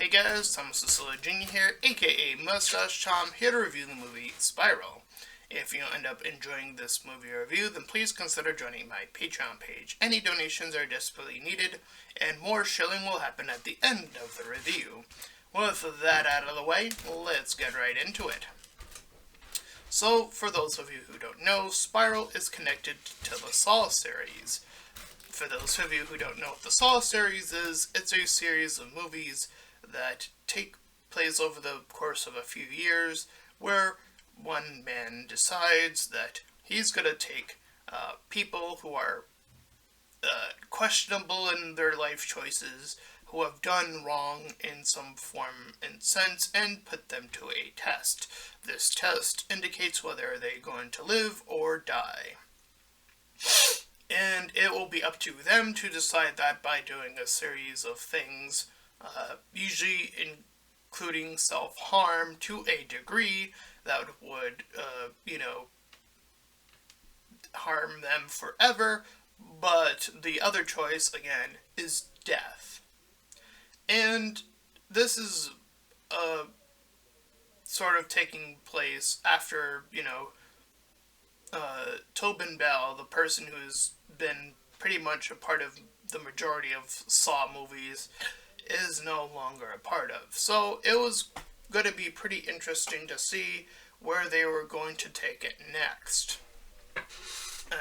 Hey guys, Thomas Jr. here, aka Mustached, here to review the movie Spiral. If you end up enjoying this movie review, then please consider joining my Patreon page. Any donations are desperately needed, and more shilling will happen at the end of the review. With that out of the way, let's get right into it. So, for those of you who don't know, Spiral is connected to the Saw series. For those of you who don't know what the Saw series is, it's a series of movies that take place over the course of a few years, where one man decides that he's going to take people who are questionable in their life choices, who have done wrong in some form and sense, and put them to a test. This test indicates whether they're going to live or die. And it will be up to them to decide that by doing a series of things, usually including self-harm to a degree that would, harm them forever. But the other choice, again, is death. And this is sort of taking place after, Tobin Bell, the person who's been pretty much a part of the majority of Saw movies, is no longer a part of. So it was going to be pretty interesting to see where they were going to take it next,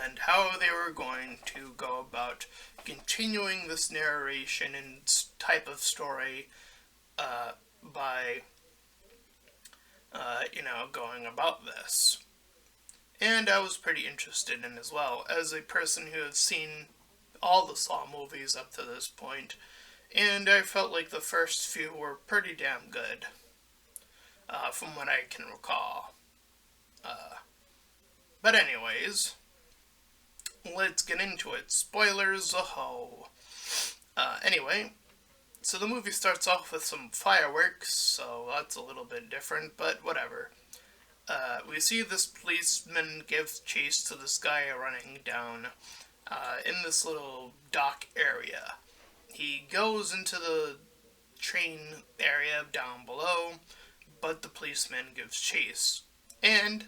and how they were going to go about continuing this narration and type of story by, going about this. And I was pretty interested in as well, as a person who has seen all the Saw movies up to this point, and I felt like the first few were pretty damn good, from what I can recall. But anyways, let's get into it. Spoilers aho. Anyway, so the movie starts off with some fireworks, so that's a little bit different, but whatever. We see this policeman give chase to this guy running down in this little dock area. He goes into the train area down below, but the policeman gives chase. And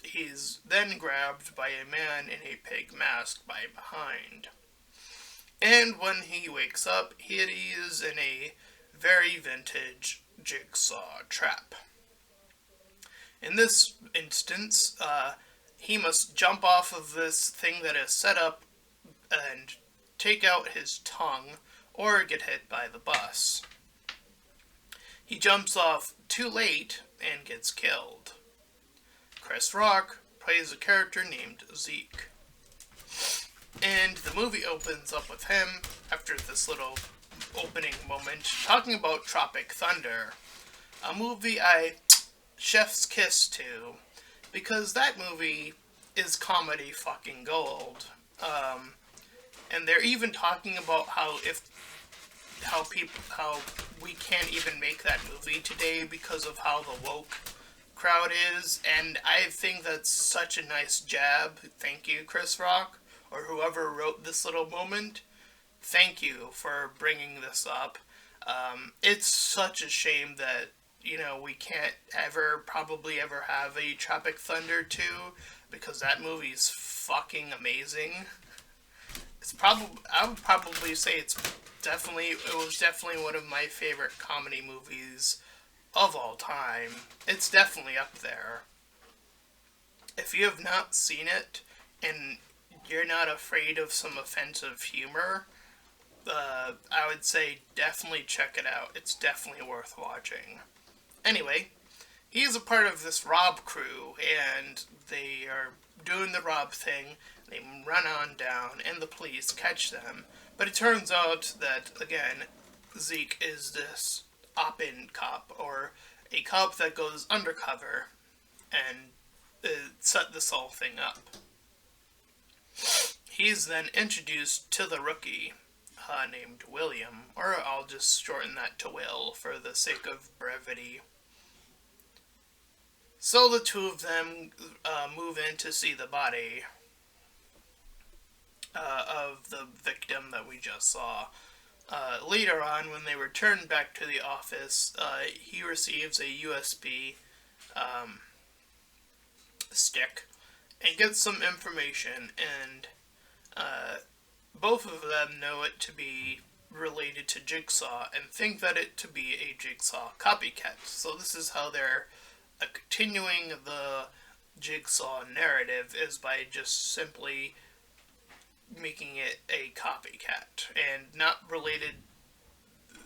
he's then grabbed by a man in a pig mask by behind. And when he wakes up, he is in a very vintage Jigsaw trap. In this instance, he must jump off of this thing that is set up and take out his tongue or get hit by the bus. He jumps off too late and gets killed. Chris Rock plays a character named Zeke. And the movie opens up with him, after this little opening moment, talking about Tropic Thunder, a movie I chef's kiss to, because that movie is comedy fucking gold. And they're even talking about how we can't even make that movie today because of how the woke crowd is, and I think that's such a nice jab. Thank you, Chris Rock, or whoever wrote this little moment. Thank you for bringing this up. It's such a shame that we can't probably ever have a Tropic Thunder 2, because that movie's fucking amazing. I would probably say it was definitely one of my favorite comedy movies of all time. It's definitely up there. If you have not seen it, and you're not afraid of some offensive humor, I would say definitely check it out. It's definitely worth watching. Anyway, he's a part of this rob crew, and they are doing the rob thing. They run on down, and the police catch them. But it turns out that, again, Zeke is this op-in cop, or a cop that goes undercover and set this whole thing up. He's then introduced to the rookie, named William, or I'll just shorten that to Will for the sake of brevity. So the two of them move in to see the body of the victim that we just saw. Later on, when they return back to the office, he receives a USB um, stick and gets some information, and uh, both of them know it to be related to Jigsaw and think that it to be a Jigsaw copycat. So this is how they're continuing the Jigsaw narrative, is by just simply making it a copycat and not related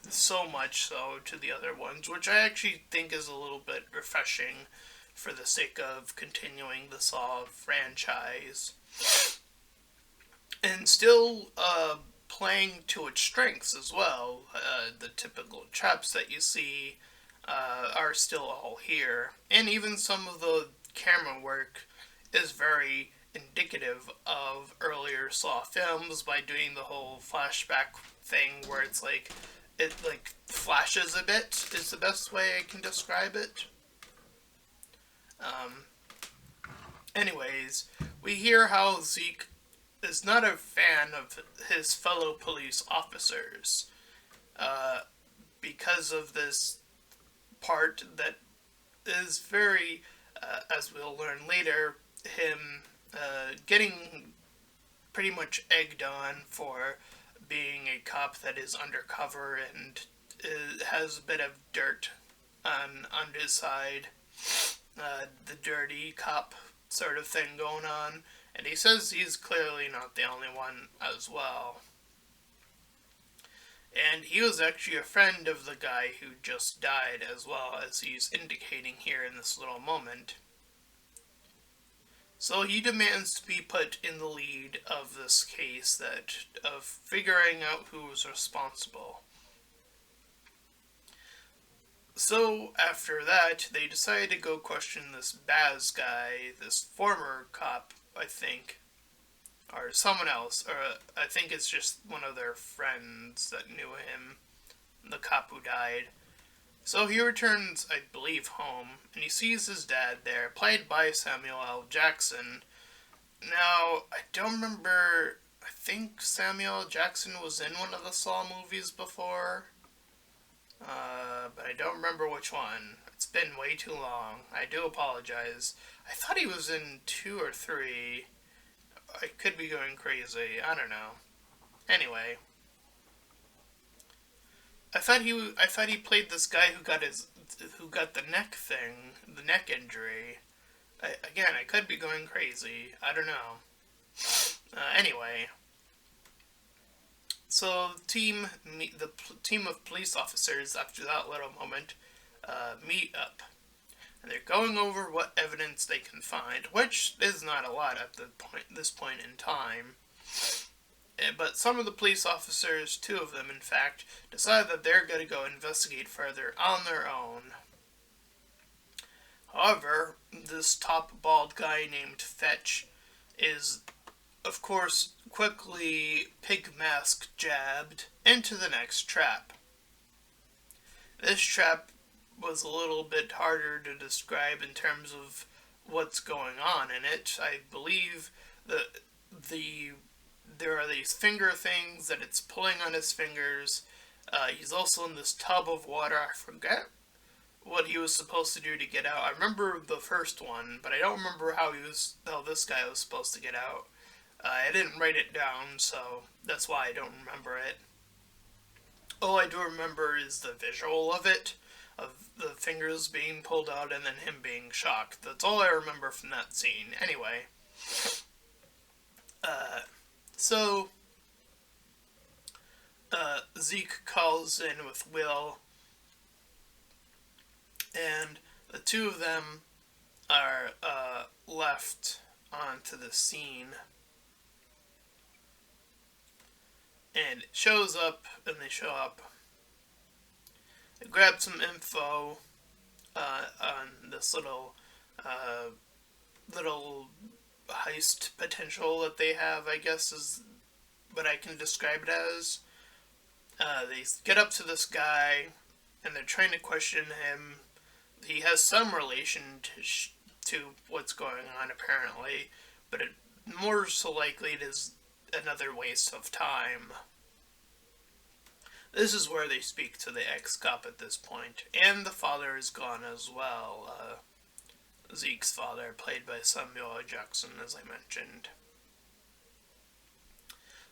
so much so to the other ones, which I actually think is a little bit refreshing for the sake of continuing the Saw franchise. And still playing to its strengths as well. The typical traps that you see are still all here. And even some of the camera work is very indicative of earlier Saw films by doing the whole flashback thing where it's like it like flashes a bit is the best way I can describe it. Um, Anyways, we hear how Zeke is not a fan of his fellow police officers uh, because of this part that is very, as we'll learn later, him getting pretty much egged on for being a cop that is undercover and has a bit of dirt on his side, the dirty cop sort of thing going on. And he says he's clearly not the only one as well. And he was actually a friend of the guy who just died, as well, as he's indicating here in this little moment. So he demands to be put in the lead of this case, of figuring out who was responsible. So after that, they decide to go question this Baz guy, this former cop, I think, or someone else, or I think it's just one of their friends that knew him, the cop who died. So he returns, I believe, home, and he sees his dad there, played by Samuel L. Jackson. Now, I don't remember, I think Samuel L. Jackson was in one of the Saw movies before, but I don't remember which one. It's been way too long. I do apologize. I thought he was in 2 or 3. I could be going crazy. I don't know. Anyway, I thought he played this guy who got the neck thing, the neck injury. I could be going crazy. I don't know. Anyway, so the team of police officers, after that little moment, meet up, and they're going over what evidence they can find, which is not a lot at this point in time. But some of the police officers, 2 of them in fact, decide that they're going to go investigate further on their own. However, this top bald guy named Fetch is, of course, quickly pig mask jabbed into the next trap. This trap was a little bit harder to describe in terms of what's going on in it. I believe that there are these finger things that it's pulling on his fingers. He's also in this tub of water. I forget what he was supposed to do to get out. I remember the first one, but I don't remember how this guy was supposed to get out. I didn't write it down, so that's why I don't remember it. All I do remember is the visual of it, of the fingers being pulled out and then him being shocked. That's all I remember from that scene. Anyway, so Zeke calls in with Will, and the 2 of them are left onto the scene. And it shows up, and they show up. They grab some info on this little heist potential that they have, I guess is what I can describe it as. They get up to this guy, and they're trying to question him. He has some relation to what's going on, apparently, but more so likely it is another waste of time. This is where they speak to the ex-cop at this point, and the father is gone as well. Zeke's father, played by Samuel L. Jackson, as I mentioned.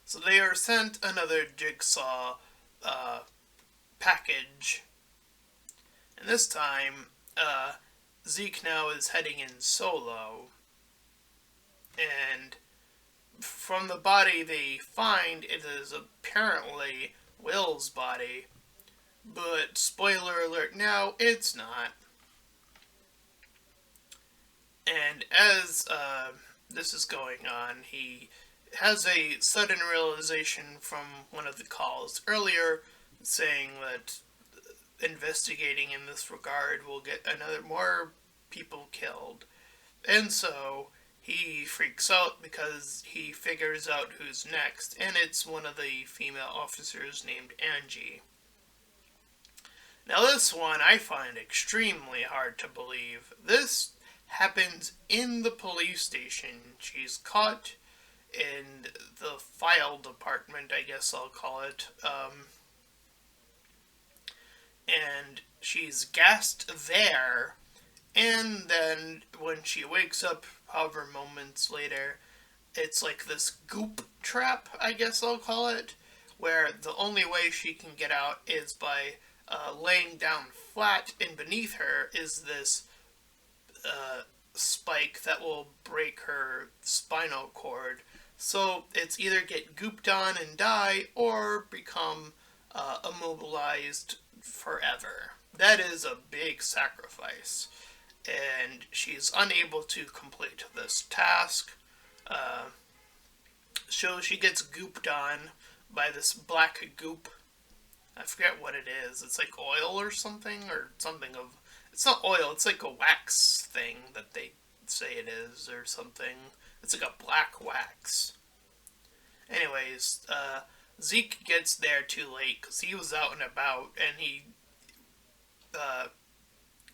So they are sent another Jigsaw uh, package, and this time Zeke now is heading in solo, and from the body they find, it is apparently Will's body, but spoiler alert now, it's not. And as this is going on, he has a sudden realization from one of the calls earlier saying that investigating in this regard will get more people killed. And so he freaks out because he figures out who's next, and it's one of the female officers named Angie. Now this one I find extremely hard to believe. This happens in the police station. She's caught in the file department, I guess I'll call it, and she's gassed there, and then when she wakes up, however moments later, it's like this goop trap, I guess I'll call it, where the only way she can get out is by laying down flat, and beneath her is this spike that will break her spinal cord. So it's either get gooped on and die, or become immobilized forever. That is a big sacrifice, and she's unable to complete this task. So she gets gooped on by this black goop. I forget what it is. It's like oil or something, or something of... It's not oil, it's like a wax thing that they say it is, or something. It's like a black wax. Anyways, Zeke gets there too late because he was out and about, and he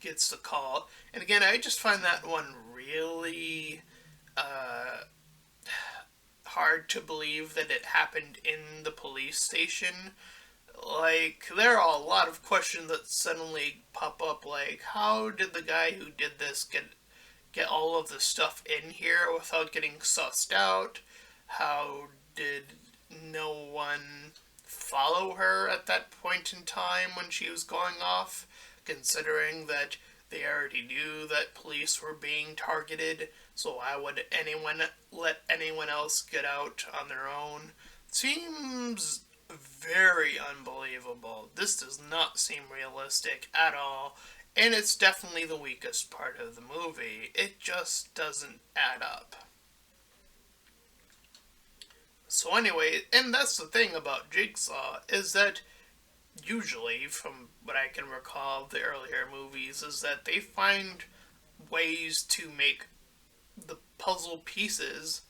gets the call. And again, I just find that one really hard to believe that it happened in the police station. Like, there are a lot of questions that suddenly pop up, like, how did the guy who did this get all of the stuff in here without getting sussed out? How did no one follow her at that point in time when she was going off, considering that they already knew that police were being targeted, so why would anyone let anyone else get out on their own? Seems very unbelievable. This does not seem realistic at all, and it's definitely the weakest part of the movie. It just doesn't add up. So anyway, and that's the thing about Jigsaw, is that usually, from what I can recall of the earlier movies, is that they find ways to make the puzzle pieces,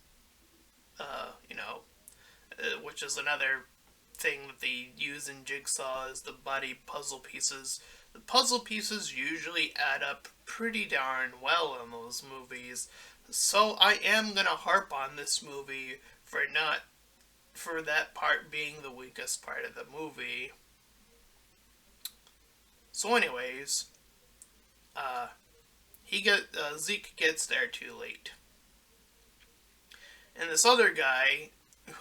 which is another thing that they use in Jigsaw, is the body puzzle pieces. The puzzle pieces usually add up pretty darn well in those movies, so I am gonna harp on this movie for that part being the weakest part of the movie. So anyways, Zeke gets there too late. And this other guy,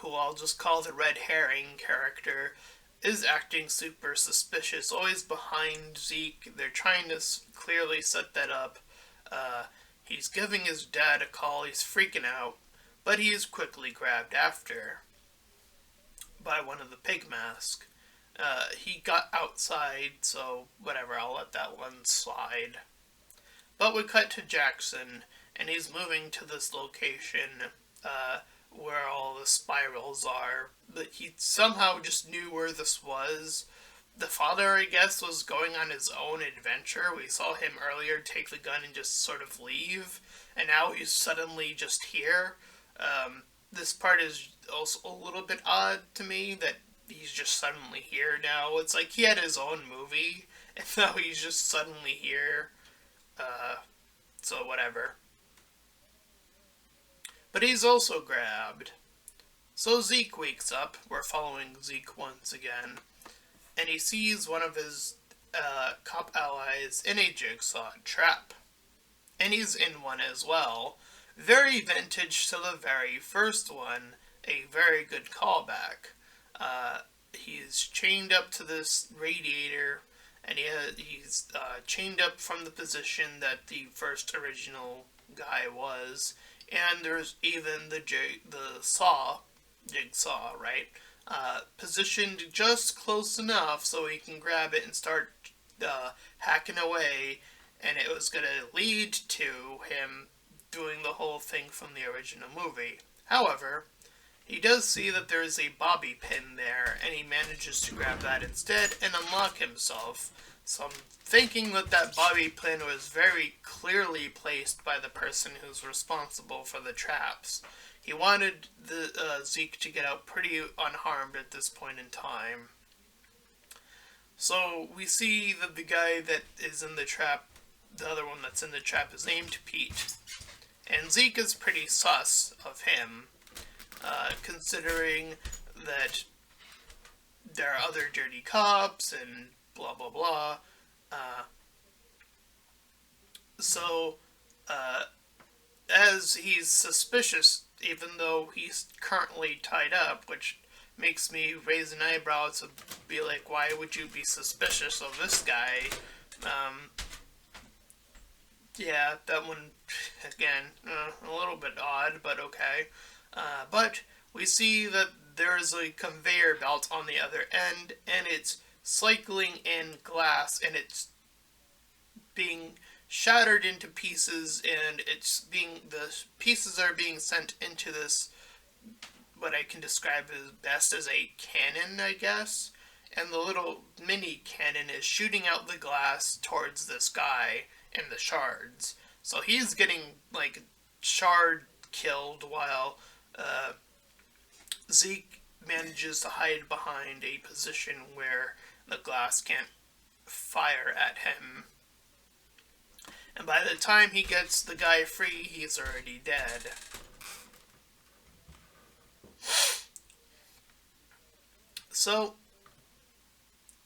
who I'll just call the red herring character, is acting super suspicious, always behind Zeke. They're trying to clearly set that up. He's giving his dad a call, he's freaking out, but he is quickly grabbed after by one of the pig mask. He got outside, so whatever, I'll let that one slide. But we cut to Jackson, and he's moving to this location where all the spirals are. But he somehow just knew where this was. The father, I guess, was going on his own adventure. We saw him earlier take the gun and just sort of leave, and now he's suddenly just here. This part is also a little bit odd to me, that he's just suddenly here now. It's like he had his own movie, and now he's just suddenly here. So whatever. But he's also grabbed. So Zeke wakes up. We're following Zeke once again. and he sees one of his cop allies in a Jigsaw trap. And he's in one as well. Very vintage to the very first one. A very good callback. He's chained up to this radiator, and he's chained up from the position that the first original guy was. And there's even the jigsaw, right? Positioned just close enough so he can grab it and start hacking away, and it was going to lead to him doing the whole thing from the original movie. However, he does see that there is a bobby pin there, and he manages to grab that instead and unlock himself. So I'm thinking that that bobby pin was very clearly placed by the person who's responsible for the traps. He wanted the Zeke to get out pretty unharmed at this point in time. So we see that the guy that is in the trap, the other one that's in the trap, is named Pete. And Zeke is pretty sus of him, considering that there are other dirty cops and blah blah blah. So, as he's suspicious, even though he's currently tied up, which makes me raise an eyebrow to be like, why would you be suspicious of this guy? Yeah, that one, again, a little bit odd, but okay. But we see that there's a conveyor belt on the other end, and it's cycling in glass, and it's being shattered into pieces, and the pieces are being sent into this, what I can describe as best as a cannon, I guess. And the little mini cannon is shooting out the glass towards this guy and the shards. So he's getting, like, shard killed while Zeke manages to hide behind a position where the glass can't fire at him. And by the time he gets the guy free, he's already dead. So,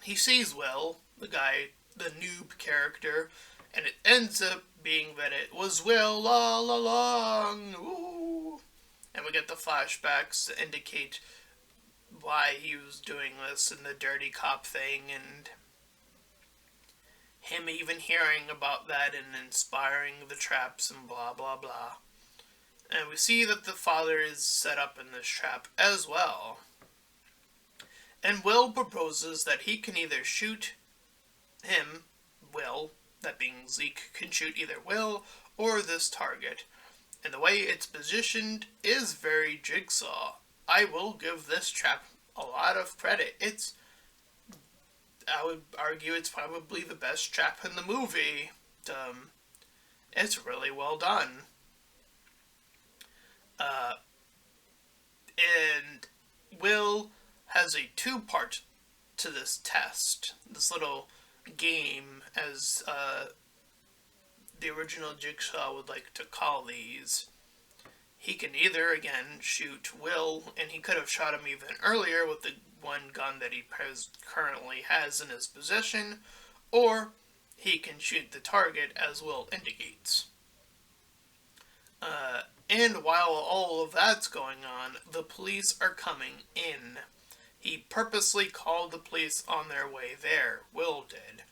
he sees Will, the guy, the noob character, and it ends up being that it was Will all along. Ooh. And we get the flashbacks to indicate why he was doing this and the dirty cop thing, and him even hearing about that and inspiring the traps and blah blah blah. And we see that the father is set up in this trap as well. And Will proposes that he can either shoot him, Will, that being Zeke, can shoot either Will or this target. And the way it's positioned is very Jigsaw. I will give this trap a lot of credit. I would argue it's probably the best trap in the movie. It's really well done. And Will has a two-part to this test, this little game, as the original Jigsaw would like to call these. He can either, again, shoot Will, and he could have shot him even earlier with the one gun that he currently has in his possession, or he can shoot the target, as Will indicates. And while all of that's going on, the police are coming in. He purposely called the police on their way there, Will did.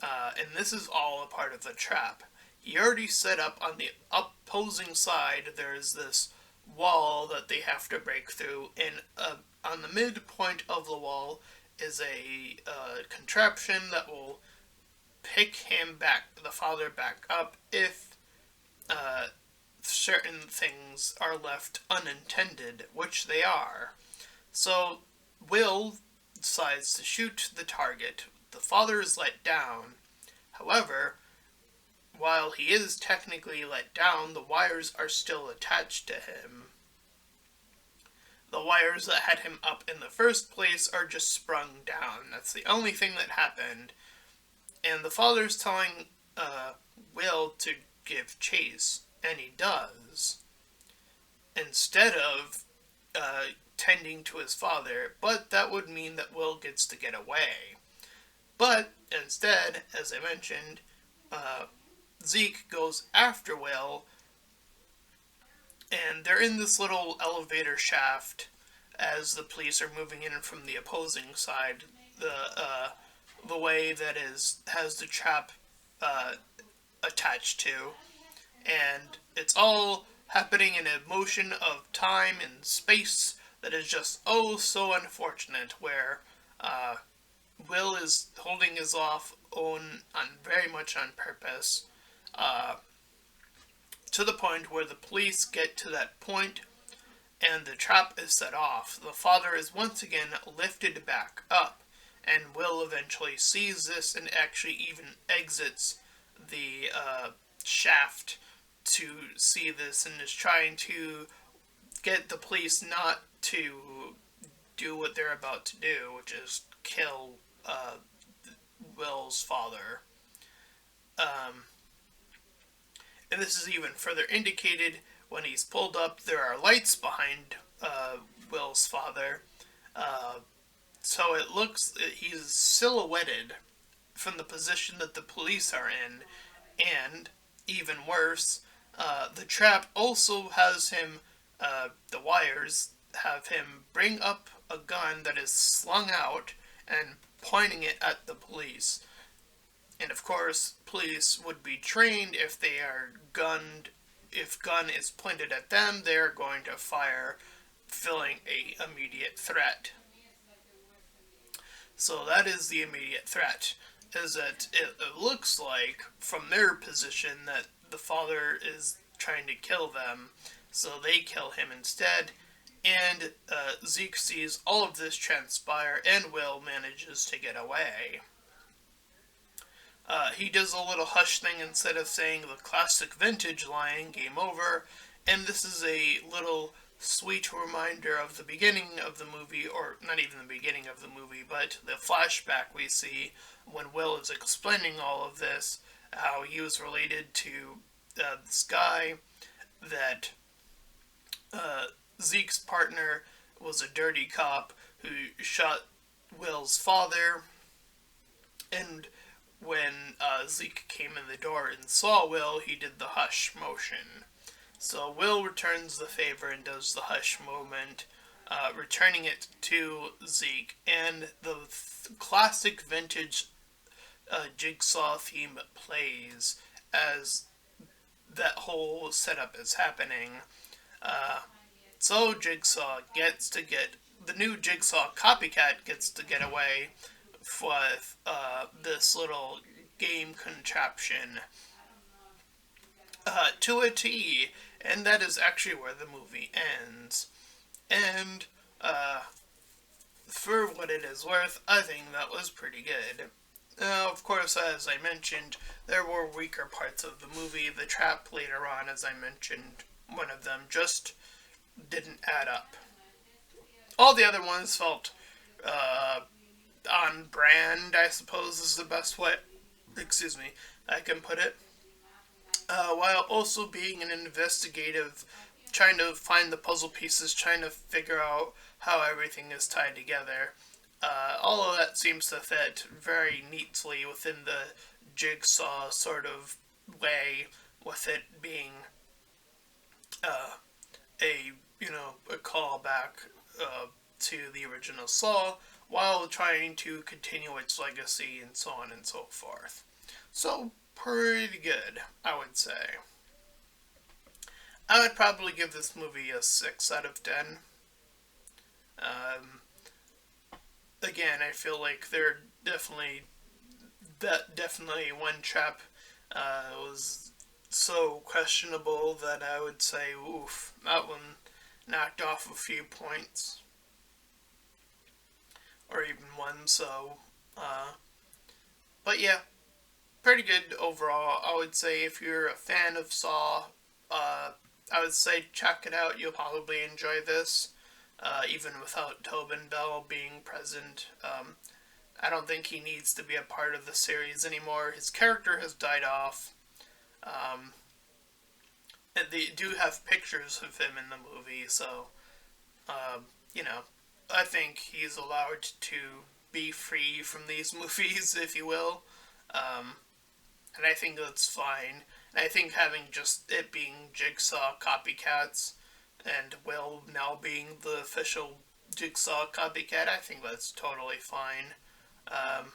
And this is all a part of the trap. He already set up on the opposing side, there's this wall that they have to break through, and on the midpoint of the wall is a contraption that will pick him back, the father back up, if certain things are left unintended, which they are. So Will decides to shoot the target. The father is let down. However, while he is technically let down, the wires are still attached to him. The wires that had him up in the first place are just sprung down. That's the only thing that happened. And the father's telling Will to give chase, and he does. Instead of tending to his father, but that would mean that Will gets to get away. But instead, as I mentioned, uh, Zeke goes after Will, and they're in this little elevator shaft as the police are moving in from the opposing side. The way that has the trap uh, attached to, and it's all happening in a motion of time and space that is just oh so unfortunate. Where uh, Will is holding his off on very much on purpose, uh, to the point where the police get to that point and the trap is set off. The father is once again lifted back up, and Will eventually sees this and actually even exits the shaft to see this and is trying to get the police not to do what they're about to do, which is kill Will's father. Um, and this is even further indicated when he's pulled up. There are lights behind Will's father, uh, so it looks he's silhouetted from the position that the police are in, and even worse, the trap also has him. The wires have him bring up a gun that is slung out and pointing it at the police. And of course, police would be trained if they are gunned. If gun is pointed at them, they're going to fire, filling a immediate threat. So that is the immediate threat. Is that it looks like from their position that the father is trying to kill them, so they kill him instead. And Zeke sees all of this transpire, and Will manages to get away. He does a little hush thing instead of saying the classic vintage line, game over, and this is a little sweet reminder of the beginning of the movie, or not even the beginning of the movie, but the flashback we see when Will is explaining all of this, how he was related to this guy, that Zeke's partner was a dirty cop who shot Will's father, and when Zeke came in the door and saw Will, he did the hush motion. So Will returns the favor and does the hush movement, returning it to Zeke, and the classic vintage Jigsaw theme plays as that whole setup is happening. So Jigsaw gets to get, the new Jigsaw copycat gets to get away with this little game contraption to a T, and that is actually where the movie ends. And for what it is worth, I think that was pretty good. Of course, as I mentioned, there were weaker parts of the movie. The trap later on, as I mentioned, one of them just didn't add up. All the other ones felt on brand, I suppose is the best way, I can put it. While also being an investigative, trying to find the puzzle pieces, trying to figure out how everything is tied together. All of that seems to fit very neatly within the Jigsaw sort of way, with it being a callback to the original Saw, while trying to continue its legacy and so on and so forth. So, pretty good, I would say. I would probably give this movie a 6 out of 10. Again, I feel like there definitely one trap was so questionable that I would say, oof, that one knocked off a few points. Or even one, so, but yeah, pretty good overall. I would say if you're a fan of Saw, I would say check it out. You'll probably enjoy this, even without Tobin Bell being present. I don't think he needs to be a part of the series anymore. His character has died off. And they do have pictures of him in the movie, so you know, I think he's allowed to be free from these movies, if you will. Um, and I think that's fine. And I think having just it being Jigsaw copycats and Will now being the official Jigsaw copycat, I think that's totally fine. Um,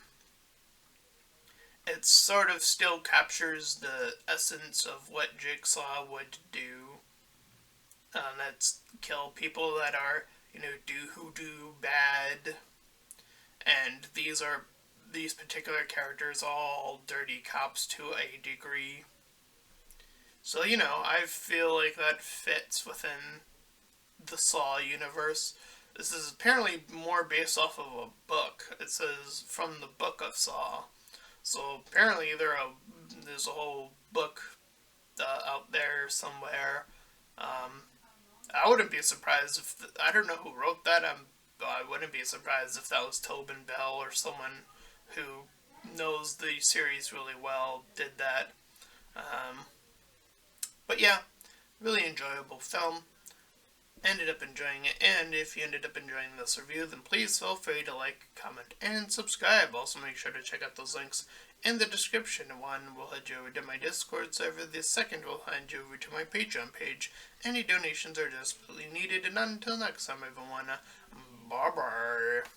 it sort of still captures the essence of what Jigsaw would do. That's kill people that are, who do bad, and these particular characters all dirty cops to a degree. So, I feel like that fits within the Saw universe. This is apparently more based off of a book. It says from the book of Saw. So apparently there's a whole book out there somewhere. Um, I wouldn't be surprised if I don't know who wrote that. I wouldn't be surprised if that was Tobin Bell or someone who knows the series really well did that. Um, but yeah, really enjoyable film. Ended up enjoying it, and if you ended up enjoying this review, then please feel free to like, comment, and subscribe. Also, make sure to check out those links in the description. One will head you over to my Discord server, the second will head you over to my Patreon page. Any donations are desperately needed, and until next time, everyone, bye bye.